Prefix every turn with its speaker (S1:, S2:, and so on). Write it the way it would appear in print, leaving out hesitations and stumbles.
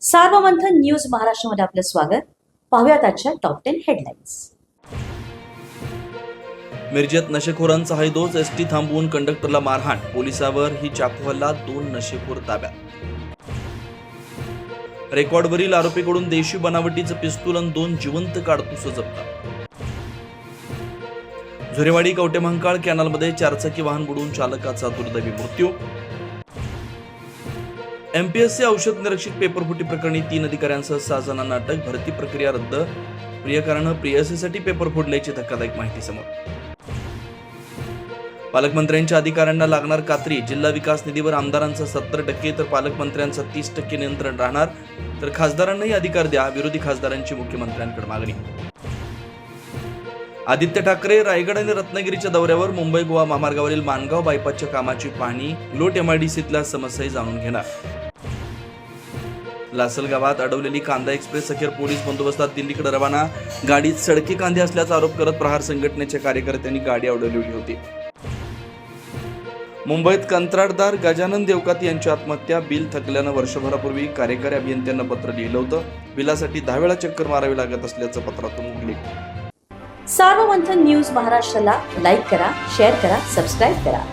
S1: Sarvamanthan news महाराष्ट्रामध्ये आपलं स्वागत. पाहूयात आजच्या टॉप 10 हेडलाईन्स.
S2: मिरजेत नशेखोरांचा हैदोस, एसटी थांबवून कंडक्टरला मारहाण, पोलिसावर ही चाकू हल्ला, 2 नशेखोर ताब्यात. रेकॉर्डवरील आरोपीकडून देशी बनावटीचं पिस्तूल आणि 2 जिवंत काडतुसं जप्त. झुरेवाडी कवटेमहांकाळ कॅनलमध्ये 4चाकी वाहन बुडून चालकाचा दुर्दैवी मृत्यू. एमपीएससी औषध निरीक्षक पेपरफुटी प्रकरणी 3 अधिकाऱ्यांसह 6 जणांना अटक, भरती प्रक्रिया रद्द, प्रियकरानं प्रेयसीसाठी पेपर फोडल्याची धक्कादायक माहिती समोर. पालकमंत्र्यांच्या अधिकाऱ्यांना लागणार कात्री, जिल्हा विकास निधीवर आमदारांचा 70% तर पालकमंत्र्यांचा 30% नियंत्रण राहणार, तर खासदारांनाही अधिकार द्या, विरोधी खासदारांची मुख्यमंत्र्यांकडे मागणी. आदित्य ठाकरे रायगड आणि रत्नागिरीच्या दौऱ्यावर, मुंबई गोवा महामार्गावरील माणगाव बायपासच्या कामाची पाहणी, लोट एमआयडीसीतल्या समस्याही जाणून घेणार. लासल गावात अडवलेली कांदा एक्सप्रेस अखेर पोलीस बंदोबस्तात दिल्लीकडे रवाना, गाडीत सडके कांदे असल्याचा आरोप करत प्रहार संघटनेच्या कार्यकर्त्यांनी गाडी अडवलेली होती. मुंबईत कंत्राटदार गजानन देवकात यांची आत्महत्या, बिल थकल्यानं वर्षभरापूर्वी कार्यकारी अभियंत्यांना पत्र लिहिलं होतं, बिलासाठी 10 वेळा चक्कर मारावी लागत असल्याचं पत्रातून उल्लेख.
S1: सार्वमंथन न्यूज महाराष्ट्राला लाईक करा, शेअर करा, सबस्क्राईब करा.